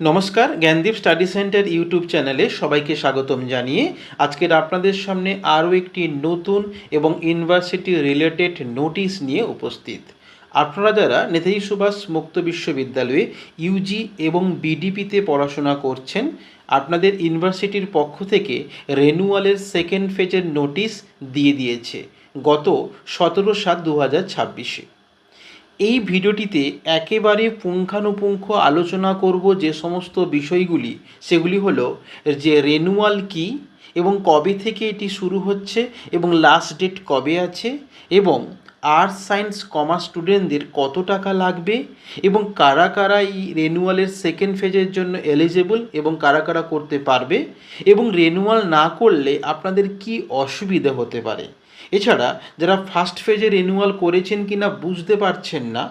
নমস্কার, Gyandeep study centre YouTube চ্যানেলে সবাইকে স্বাগতম জানিয়ে আজকের আপনাদের সামনে আরও একটি নতুন এবং ইউনিভার্সিটি রিলেটেড নোটিশ নিয়ে উপস্থিত। আপনারা যারা নেতাজি সুভাষ মুক্ত বিশ্ববিদ্যালয়ে ইউজি এবং বিডিপিতে পড়াশোনা করছেন, আপনাদের ইউনিভার্সিটির পক্ষ থেকে রেনুয়ালের সেকেন্ড ফেজের নোটিশ দিয়ে দিয়েছে গত 17/7/2026। এই ভিডিওটিতে একেবারে পুঙ্খানুপুঙ্খ আলোচনা করব যে সমস্ত বিষয়গুলি, সেগুলি হলো যে রেনুয়াল কী এবং কবে থেকে এটি শুরু হচ্ছে এবং লাস্ট ডেট কবে আছে, এবং আর্টস সায়েন্স কমার্স স্টুডেন্টদের কত টাকা লাগবে, এবং কারা কারা এই রেনুয়ালের সেকেন্ড ফেজের জন্য এলিজেবল এবং কারা কারা করতে পারবে, এবং রেনুয়াল না করলে আপনাদের কি অসুবিধা হতে পারে। এছাড়া যারা ফার্স্ট ফেজে রেনুয়াল করেছেন কি না বুঝতে পারছেন না,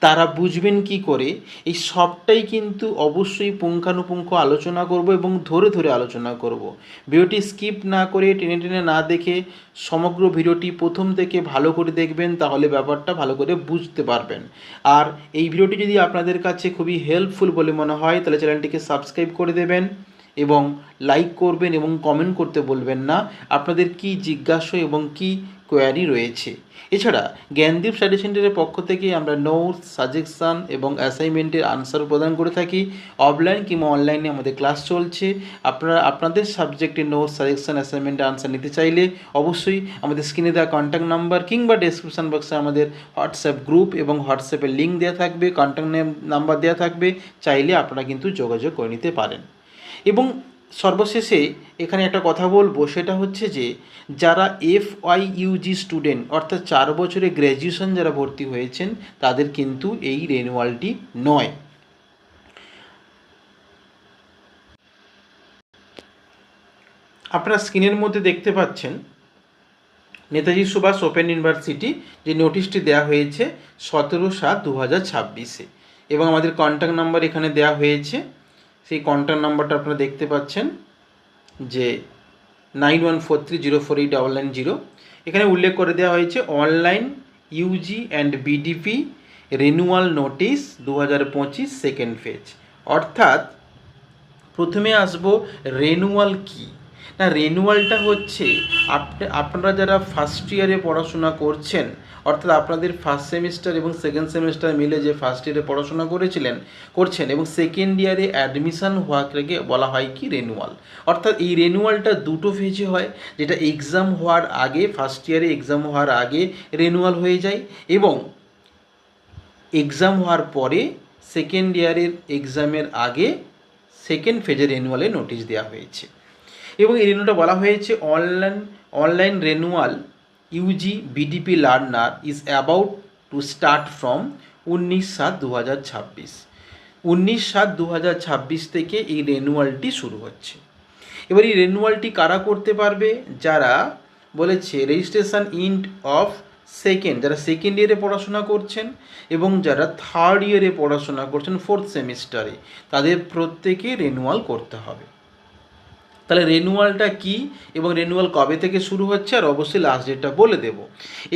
তারা বুঝবেন কি করে, এই সবটাই কিন্তু অবশ্যই পুঙ্খানুপুঙ্খ আলোচনা করব এবং ধরে ধরে আলোচনা করব। ভিডিওটি স্কিপ না করে, টেনে টেনে না দেখে সমগ্র ভিডিওটি প্রথম থেকে ভালো করে দেখবেন, তাহলে ব্যাপারটা ভালো করে বুঝতে পারবেন। আর এই ভিডিওটি যদি আপনাদের কাছে খুবই হেল্পফুল বলে মনে হয়, তাহলে চ্যানেলটিকে সাবস্ক্রাইব করে দেবেন এবং লাইক করবেন এবং কমেন্ট করতে বলবেন না আপনাদের কি জিজ্ঞাসা এবং কি কোয়ারি রয়েছে। এছাড়া জ্ঞানদীপ স্টাডি সেন্টারের পক্ষ থেকে আমরা নোটস, সাজেশান এবং অ্যাসাইনমেন্টের আনসার প্রদান করে থাকি। অফলাইন কিংবা অনলাইনে আমাদের ক্লাস চলছে। আপনারা আপনাদের সাবজেক্টের নোটস, সাজেশান, অ্যাসাইনমেন্টের আনসার নিতে চাইলে অবশ্যই আমাদের স্ক্রিনে দেওয়া কন্ট্যাক্ট নাম্বার কিংবা ডেসক্রিপশন বক্সে আমাদের হোয়াটসঅ্যাপ গ্রুপ এবং হোয়াটসঅ্যাপের লিঙ্ক দেওয়া থাকবে, কন্ট্যাক্ট নাম্বার দেওয়া থাকবে, চাইলে আপনারা কিন্তু যোগাযোগ করে নিতে পারেন। এবং সর্বশেষে এখানে একটা কথা বলবো, সেটা হচ্ছে যে যারা FYUG স্টুডেন্ট অর্থাৎ 4 বছরে গ্র্যাজুয়েশন যারা ভর্তি হয়েছেন, তাদের কিন্তু এই রেনুয়ালটি নয়। আপনারা স্ক্রিনের মধ্যে দেখতে পাচ্ছেন নেতাজি সুভাষ ওপেন ইউনিভার্সিটি যে নোটিশটি দেওয়া হয়েছে 17/7/2026 এবং আমাদের কন্ট্যাক্ট নাম্বার এখানে দেওয়া হয়েছে। সেই কন্ট্যাক্ট নাম্বারটা আপনারা দেখতে পাচ্ছেন যে 9143048990। এখানে উল্লেখ করে দেওয়া হয়েছে online UG and BDP renewal notice 2025 second phase. অর্থাৎ প্রথমে আসবো রেনুয়াল কী না। রেনুয়ালটা হচ্ছে আপনারা যারা ফার্স্ট ইয়ারে পড়াশোনা করছেন, অর্থাৎ আপনাদের ফার্স্ট সেমিস্টার এবং সেকেন্ড সেমিস্টার মিলে যে ফার্স্ট ইয়ারে পড়াশোনা করছেন এবং সেকেন্ড ইয়ারে অ্যাডমিশান হওয়াকে বলা হয় কি রেনুয়াল। অর্থাৎ এই রেনুয়ালটা দুটো ফেজে হয়, যেটা এক্সাম হওয়ার আগে, ফার্স্ট ইয়ারে এক্সাম হওয়ার আগে রেনুয়াল হয়ে যায়, এবং এক্সাম হওয়ার পরে সেকেন্ড ইয়ারের এক্সামের আগে সেকেন্ড ফেজের রেনুয়ালে নোটিশ দেওয়া হয়েছে। এবং এই রেনুয়ালটা বলা হয়েছে online renewal UG BDP learner is about to start from 19/7/2026। 19/7/2026 থেকে এই রেনুয়ালটি শুরু হচ্ছে। এবার এই রেনুয়ালটি কারা করতে পারবে? যারা বলেছে রেজিস্ট্রেশন ইন্ট অফ সেকেন্ড, যারা সেকেন্ড ইয়ারে পড়াশোনা করছেন এবং যারা থার্ড ইয়ারে পড়াশোনা করছেন ফোর্থ সেমিস্টারে, তাদের প্রত্যেকে রেনুয়াল করতে হবে। তাহলে রেনুয়ালটা কি এবং রেনুয়াল কবে থেকে শুরু হচ্ছে, আর অবশ্যই লাস্ট ডেটটা বলে দেব।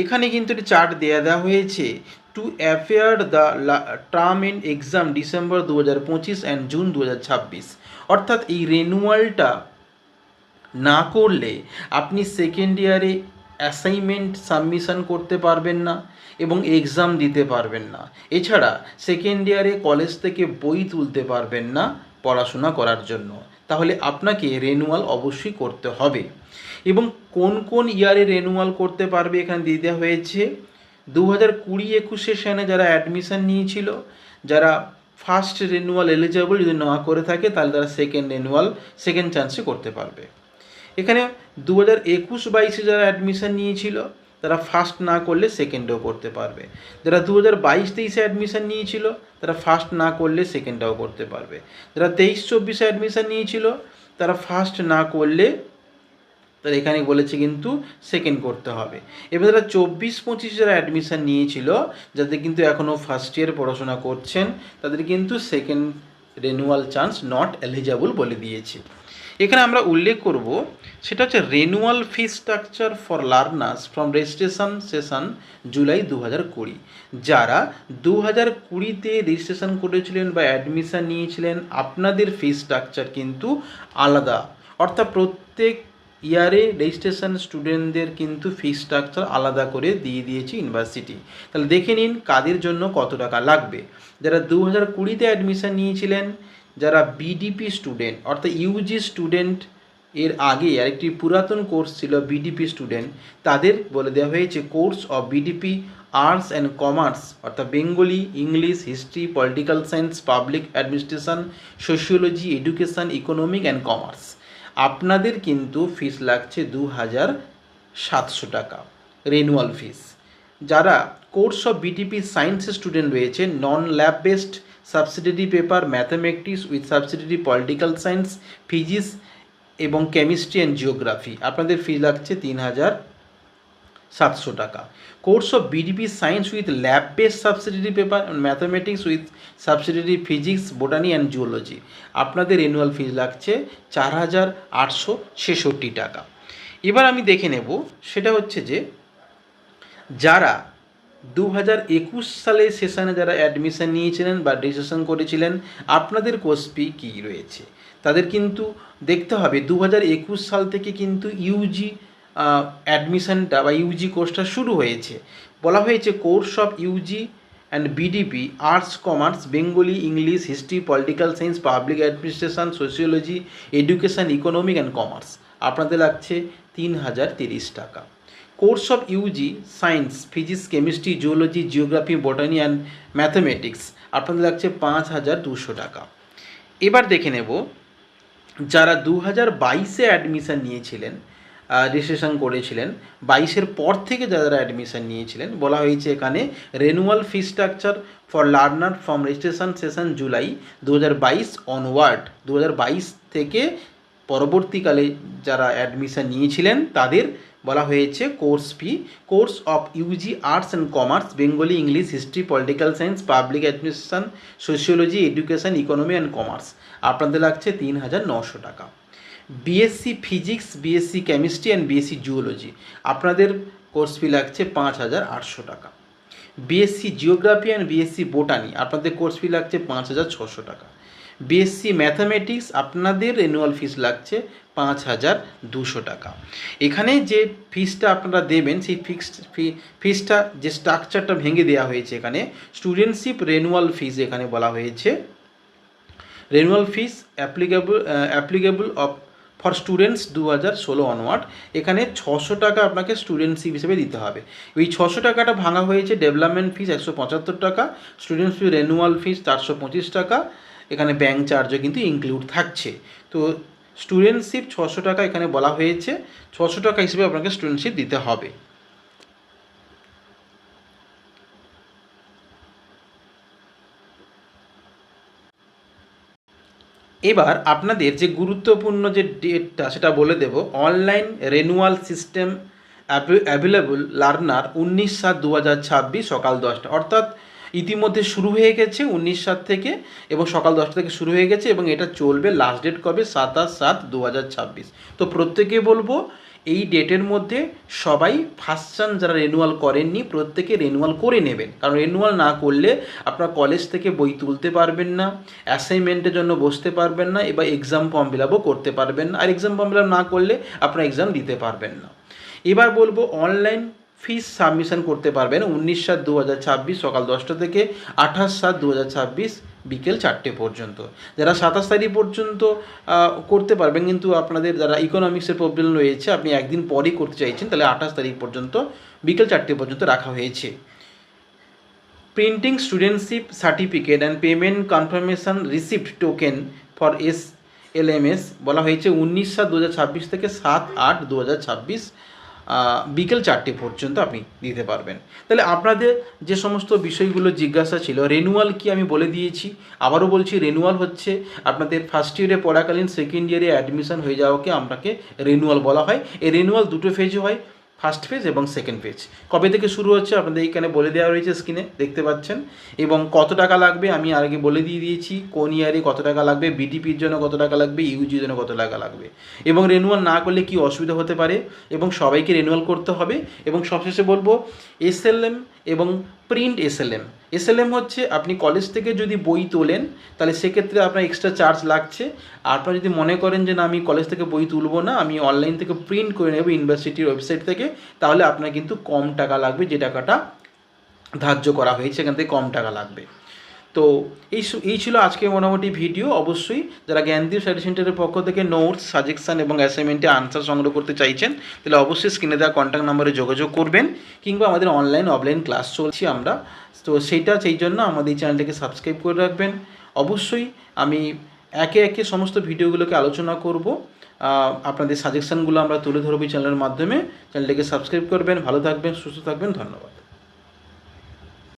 এখানে কিন্তু একটি চার্ট দেওয়া হয়েছে to affair the term in exam December 2025 and June 2026। অর্থাৎ এই রেনুয়ালটা না করলে আপনি সেকেন্ড ইয়ারে অ্যাসাইনমেন্ট সাবমিশন করতে পারবেন না এবং এক্সাম দিতে পারবেন না। এছাড়া সেকেন্ড ইয়ারে কলেজ থেকে বই তুলতে পারবেন না পড়াশোনা করার জন্য। তাহলে আপনাকে রেনুয়াল অবশ্যই করতে হবে। এবং কোন কোন ইয়ারে রেনুয়াল করতে পারবে এখানে দিয়ে দেওয়া হয়েছে। 2020-21 সেশনে যারা অ্যাডমিশান নিয়েছিল, যারা ফার্স্ট রেনুয়াল এলিজেবল যদি না করে থাকে, তাহলে তারা সেকেন্ড চান্সে করতে পারবে। এখানে 2021-22 যারা অ্যাডমিশান নিয়েছিল, তারা ফার্স্ট না করলে সেকেন্ডেও করতে পারবে। যারা 2022-23 অ্যাডমিশান নিয়েছিল, তারা ফার্স্ট না করলে সেকেন্ডটাও করতে পারবে। যারা 23-24 অ্যাডমিশান নিয়েছিল, তারা ফার্স্ট না করলে, তারা এখানে বলেছে কিন্তু সেকেন্ড করতে হবে। এবার যারা 24-25 যারা অ্যাডমিশান নিয়েছিল, যাদের কিন্তু এখনও ফার্স্ট ইয়ার পড়াশোনা করছেন, তাদের কিন্তু second renewal chance not eligible বলে দিয়েছে। এখানে আমরা উল্লেখ করব সেটা হচ্ছে renewal fee structure for learners from registration session July 2020। যারা 2020-তে রেজিস্ট্রেশন করেছিলেন বা অ্যাডমিশন নিয়েছিলেন, আপনাদের ফি স্ট্রাকচার কিন্তু আলাদা। অর্থাৎ প্রত্যেক ইয়ারে রেজিস্ট্রেশন স্টুডেন্টদের কিন্তু ফি স্ট্রাকচার আলাদা করে দিয়ে দিয়েছে ইউনিভার্সিটি। তাহলে দেখে নিন কাদের জন্য কত টাকা লাগবে। যারা 2020-তে অ্যাডমিশন নিয়েছিলেন, যারা বিডিপি স্টুডেন্ট অর্থাৎ ইউজি স্টুডেন্ট, এর আগে আরেকটি পুরাতন কোর্স ছিল বিডিপি স্টুডেন্ট, তাদের বলে দেওয়া হয়েছে course of BDP arts and commerce অর্থাৎ Bengali, English, history, political science, public administration, sociology, education, economic and commerce. আপনাদের কিন্তু ফিস লাগছে 2700 টাকা রেনুয়াল ফিস। যারা কোর্স অফ বিটিপি সায়েন্সের স্টুডেন্ট রয়েছে, non lab based subsidiary paper mathematics with subsidiary political science, physics এবং chemistry and geography, আপনাদের fee লাগছে 3700 টাকা। Course of BDP science with lab based subsidiary paper mathematics with subsidiary physics, botany and zoology, আপনাদের annual ফিজ লাগছে 4866 টাকা। এবার আমি দেখে নেব সেটা হচ্ছে যে যারা 2021 সালে সেশনে যারা অ্যাডমিশন নিয়েছিলেন বা রেজিস্ট্রেশন করেছিলেন, আপনাদের কোর্স ফি কী রয়েছে তাদের কিন্তু দেখতে হবে। 2021 সাল থেকে কিন্তু ইউজি অ্যাডমিশনটা বা ইউজি কোর্সটা শুরু হয়েছে। বলা হয়েছে course of UG and BDP arts commerce Bengali, English, history, political science, public administration, sociology, education, economic and commerce, আপনাদের লাগছে 3030 টাকা। Course of UG science, physics, chemistry, geology, geography, botany and mathematics, আপনাদের লাগছে 5200 টাকা। এবার দেখে নেব যারা 2022-এ অ্যাডমিশান নিয়েছিলেন, রেজিস্ট্রেশন করেছিলেন, 22-এর পর থেকে যারা অ্যাডমিশান নিয়েছিলেন, বলা হয়েছে এখানে renewal fee structure for learner from registration session July 2022 onward, 2022 থেকে পরবর্তীকালে যারা অ্যাডমিশান নিয়েছিলেন তাদের বলা হয়েছে course fee, course of UG arts and commerce Bengali, English, history, political science, public administration, sociology, education, economy and commerce, আপনাদের লাগছে 3900 টাকা। BSc physics, BSc chemistry and BSc geology, আপনাদের কোর্স ফি লাগছে 5800 টাকা। BSc geography and BSc botany, আপনাদের course fee লাগছে 5600 টাকা। BSc mathematics, আপনাদের অ্যানুয়াল ফিস লাগছে 5200 টাকা। এখানে যে ফিসটা আপনারা দেবেন সেই ফিসটা যে স্ট্রাকচারটা ভেঙে দেওয়া হয়েছে, এখানে স্টুডেন্টশিপ রেনুয়াল ফিস এখানে বলা হয়েছে renewal fees applicable of for students 2016 onward, এখানে 600 টাকা আপনাকে স্টুডেন্টশিপ হিসেবে দিতে হবে। ওই 600 টাকাটা ভাঙা হয়েছে ডেভেলপমেন্ট ফিস 175 টাকা, স্টুডেন্টস ফি রেনুয়াল ফিস 425 টাকা, এখানে ব্যাঙ্ক চার্জও কিন্তু ইনক্লুড থাকছে। তো স্টুডেন্টশিপ 600 টাকা এখানে বলা হয়েছে, 600 টাকা হিসেবে আপনাকে স্টুডেন্টশিপ দিতে হবে। এবার আপনাদের যে গুরুত্বপূর্ণ যে ডেটটা সেটা বলে দেব। Online renewal system available learner 19/7/2026 সকাল 10টা, অর্থাৎ ইতিমধ্যে শুরু হয়ে গেছে 19/7 থেকে এবং সকাল 10টা থেকে শুরু হয়ে গেছে এবং এটা চলবে, লাস্ট ডেট কবে 27/7/2026। তো প্রত্যেকে বলবো এই ডেটের মধ্যে সবাই ফার্স্ট চান্স যারা রেনুয়াল করেননি প্রত্যেকে রেনুয়াল করে নেবেন, কারণ রেনুয়াল না করলে আপনার কলেজ থেকে বই তুলতে পারবেন না, অ্যাসাইনমেন্টের জন্য বসতে পারবেন না, এবার এক্সাম ফর্ম ফিল আপও করতে পারবেন না, আর এক্সাম ফর্ম ফিল আপ না করলে আপনার এক্সাম দিতে পারবেন না। এবার বলবো অনলাইন ফিস সাবমিশন করতে পারবেন 19/7/2026 সকাল 10টা থেকে 28/7/2026 বিকেল 4টে পর্যন্ত। যারা 27 তারিখ পর্যন্ত করতে পারবেন, কিন্তু আপনাদের যারা ইকোনমিক্সের প্রবলেম রয়েছে আপনি একদিন পরেই করতে চাইছেন, তাহলে 28 তারিখ পর্যন্ত বিকেল 4টে পর্যন্ত রাখা হয়েছে। Printing studentship certificate and payment confirmation receipt token for SLMS বলা হয়েছে 19/7/2026 থেকে 7/8/2026 বিকেল 4টে পর্যন্ত আপনি দিতে পারবেন। তাহলে আপনাদের যে সমস্ত বিষয়গুলো জিজ্ঞাসা ছিল, রেনুয়াল কি আমি বলে দিয়েছি, আবারও বলছি রেনুয়াল হচ্ছে আপনাদের ফার্স্ট ইয়ারে পড়াকালীন সেকেন্ড ইয়ারে অ্যাডমিশন হয়ে যাওয়াকে আপনাকে রেনুয়াল বলা হয়। এই রেনুয়াল দুটো ফেজে হয়, ফার্স্ট ফেজ এবং সেকেন্ড ফেজ। কবে থেকে শুরু হচ্ছে আপনাদের এখানে বলে দেওয়া রয়েছে, স্ক্রিনে দেখতে পাচ্ছেন। এবং কত টাকা লাগবে আমি আগে বলে দিয়েছি, কোন ইয়ারে কত টাকা লাগবে, বিটিপির জন্য কত টাকা লাগবে, ইউজির জন্য কত টাকা লাগবে, এবং রেনুয়াল না করলে কি অসুবিধা হতে পারে, এবং সবাইকে রেনুয়াল করতে হবে। এবং সবশেষে বলবো এসএলএম এবং প্রিন্ট এসএলএম। এসএলএম হচ্ছে আপনি কলেজ থেকে যদি বই তোলেন তাহলে সেক্ষেত্রে আপনার এক্সট্রা চার্জ লাগছে। আর আপনারা যদি মনে করেন যে না আমি কলেজ থেকে বই তুলব না, আমি অনলাইন থেকে প্রিন্ট করে নেব ইউনিভার্সিটির ওয়েবসাইট থেকে, তাহলে আপনার কিন্তু কম টাকা লাগবে, যে টাকাটা ধার্য করা হয়েছে এখান থেকে কম টাকা লাগবে। তো এই ছিল আজকে মোটামুটি ভিডিও। অবশ্যই যারা জ্ঞানদীপ স্টাডি সেন্টারের পক্ষ থেকে নোটস, সাজেকশান এবং অ্যাসাইনমেন্টে আনসার সংগ্রহ করতে চাইছেন তাহলে অবশ্যই স্ক্রিনে দেওয়া কন্ট্যাক্ট নম্বরে যোগাযোগ করবেন, কিংবা আমাদের অনলাইন অফলাইন ক্লাস চলছি আমরা, তো সেই জন্য আমাদের এই চ্যানেলটাকে সাবস্ক্রাইব করে রাখবেন। অবশ্যই আমি একে একে সমস্ত ভিডিওগুলোকে আলোচনা করব, আপনাদের সাজেশানগুলো আমরা তুলে ধরবো এই চ্যানেলের মাধ্যমে। চ্যানেলটাকে সাবস্ক্রাইব করবেন। ভালো থাকবেন, সুস্থ থাকবেন, ধন্যবাদ।